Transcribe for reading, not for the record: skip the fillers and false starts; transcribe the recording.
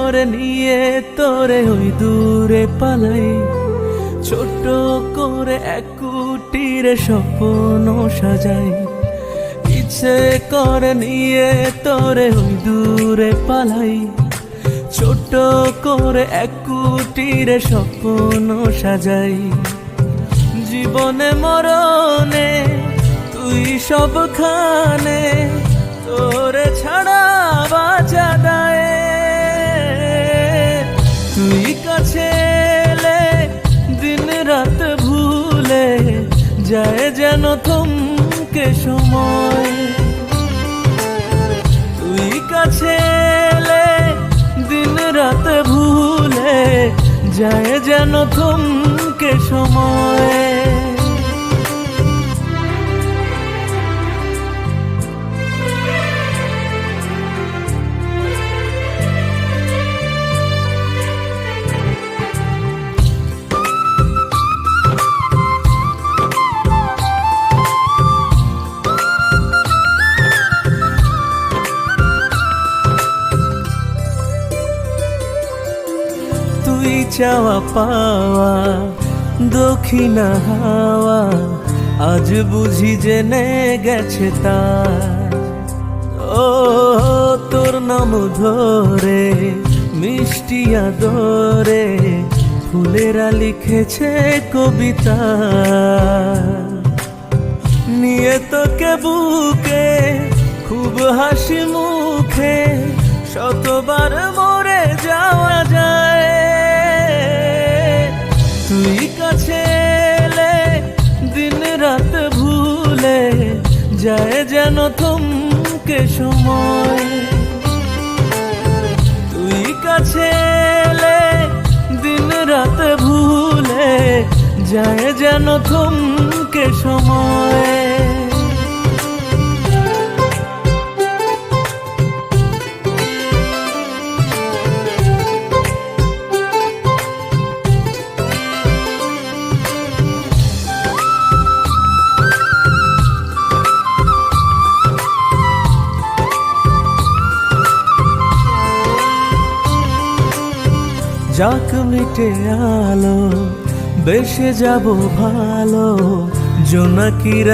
করে নিয়ে তোরে ওই দূরে পালাই, ছোট করে এক কুটিরে স্বপ্ন সাজাই। ইচ্ছে করে নিয়ে তোরে ওই দূরে পালাই, ছোট করে এক কুটিরে স্বপ্ন সাজাই। জীবনে মরণে তুই সবখানে, তোরে ছাড়া বাঁচা দায়। তুই কাছে এলে দিন রাত ভুলে যায় যেন থমকে সময়। তুই কাছে এলে দিন রাত ভুলে যায় যেন থমকে সময়। তুই চাওয়া পাওয়া দক্ষিণা হাওয়া, আজ বুঝি জেনে গেছে তার। ও তোর নাম ধরে মিষ্টি আদরে ফুলেরা লিখেছে কবিতা। নিয়ে তোকে বুকে খুব হাসি মুখে শতবার মরে যাওয়া যায়। তুই কাছে এলে দিন রাত ভুলে যায় যেন থমকে সময়। তুই কাছে এলে দিন রাত ভুলে যায় যেন থমকে সময়। যাক মিটে আলো বেসে যাব ভালো, জোনাকিরা